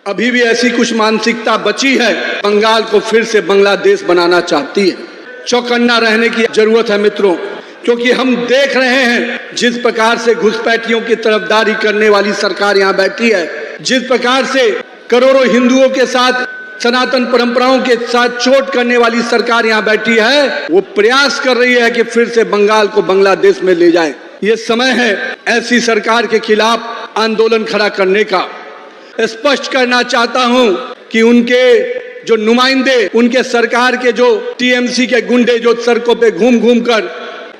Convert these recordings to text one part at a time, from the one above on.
अभी भी ऐसी कुछ मानसिकता बची है, बंगाल को फिर से बांग्लादेश बनाना चाहती है। चौकन्ना रहने की जरूरत है मित्रों, क्योंकि हम देख रहे हैं जिस प्रकार से घुसपैठियों की तरफदारी करने वाली सरकार यहाँ बैठी है, जिस प्रकार से करोड़ों हिंदुओं के साथ, सनातन परंपराओं के साथ चोट करने वाली सरकार यहाँ बैठी है, वो प्रयास कर रही है कि फिर से बंगाल को बांग्लादेश में ले जाए। ये समय है ऐसी सरकार के खिलाफ आंदोलन खड़ा करने का। स्पष्ट करना चाहता हूं कि उनके जो नुमाइंदे, उनके सरकार के जो टीएमसी के गुंडे जो सड़कों पे घूम घूम कर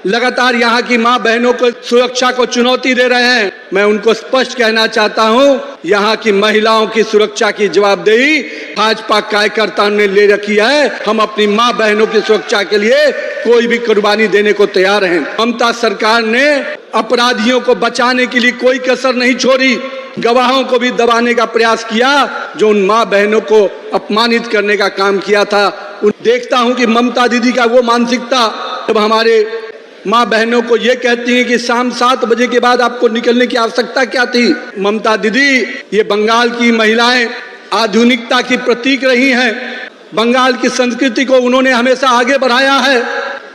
लगातार यहाँ की मां बहनों को सुरक्षा को चुनौती दे रहे हैं, मैं उनको स्पष्ट कहना चाहता हूं, यहाँ की महिलाओं की सुरक्षा की जवाबदेही भाजपा कार्यकर्ताओं ने ले रखी है। हम अपनी मां बहनों की सुरक्षा के लिए कोई भी कुर्बानी देने को तैयार हैं। ममता सरकार ने अपराधियों को बचाने के लिए कोई कसर नहीं छोड़ी, गवाहों को भी दबाने का प्रयास किया, जो उन मां बहनों को अपमानित करने का काम किया था। देखता हूं कि ममता दीदी का वो मानसिकता, जब हमारे माँ बहनों को ये कहती हैं कि शाम 7 बजे के बाद आपको निकलने की आवश्यकता क्या थी। ममता दीदी, ये बंगाल की महिलाएं आधुनिकता की प्रतीक रही हैं, बंगाल की संस्कृति को उन्होंने हमेशा आगे बढ़ाया है,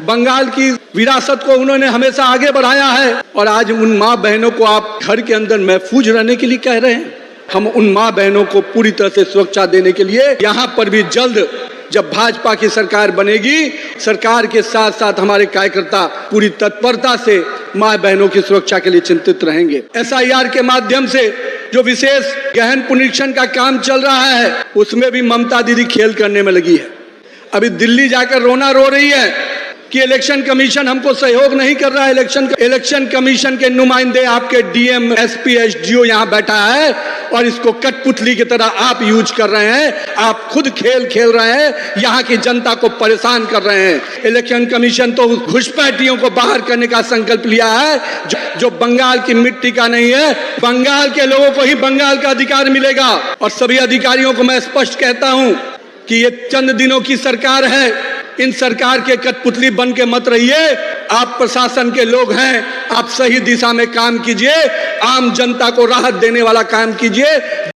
बंगाल की विरासत को उन्होंने हमेशा आगे बढ़ाया है, और आज उन माँ बहनों को आप घर के अंदर महफूज रहने के लिए कह रहे हैं। हम उन माँ बहनों को पूरी तरह से सुरक्षा देने के लिए यहाँ पर भी जल्द जब भाजपा की सरकार बनेगी, सरकार के साथ साथ हमारे कार्यकर्ता पूरी तत्परता से माँ बहनों की सुरक्षा के लिए चिंतित रहेंगे। एसआईआर के माध्यम से जो विशेष गहन पुनरीक्षण का काम चल रहा है, उसमें भी ममता दीदी खेल करने में लगी है। अभी दिल्ली जाकर रोना रो रही है कि इलेक्शन कमीशन हमको सहयोग नहीं कर रहा है। इलेक्शन कमीशन के नुमाइंदे आपके डीएम, एसपी, एसडीओ यहाँ बैठा है और इसको कठपुतली की तरह आप यूज कर रहे हैं। आप खुद खेल खेल रहे हैं, यहाँ की जनता को परेशान कर रहे हैं। इलेक्शन कमीशन तो घुसपैठियों को बाहर करने का संकल्प लिया है, जो बंगाल की मिट्टी का नहीं है। बंगाल के लोगों को ही बंगाल का अधिकार मिलेगा। और सभी अधिकारियों को मैं स्पष्ट कहता हूँ कि ये चंद दिनों की सरकार है, इन सरकार के कठपुतली बन के मत रहिए। आप प्रशासन के लोग हैं, आप सही दिशा में काम कीजिए, आम जनता को राहत देने वाला काम कीजिए।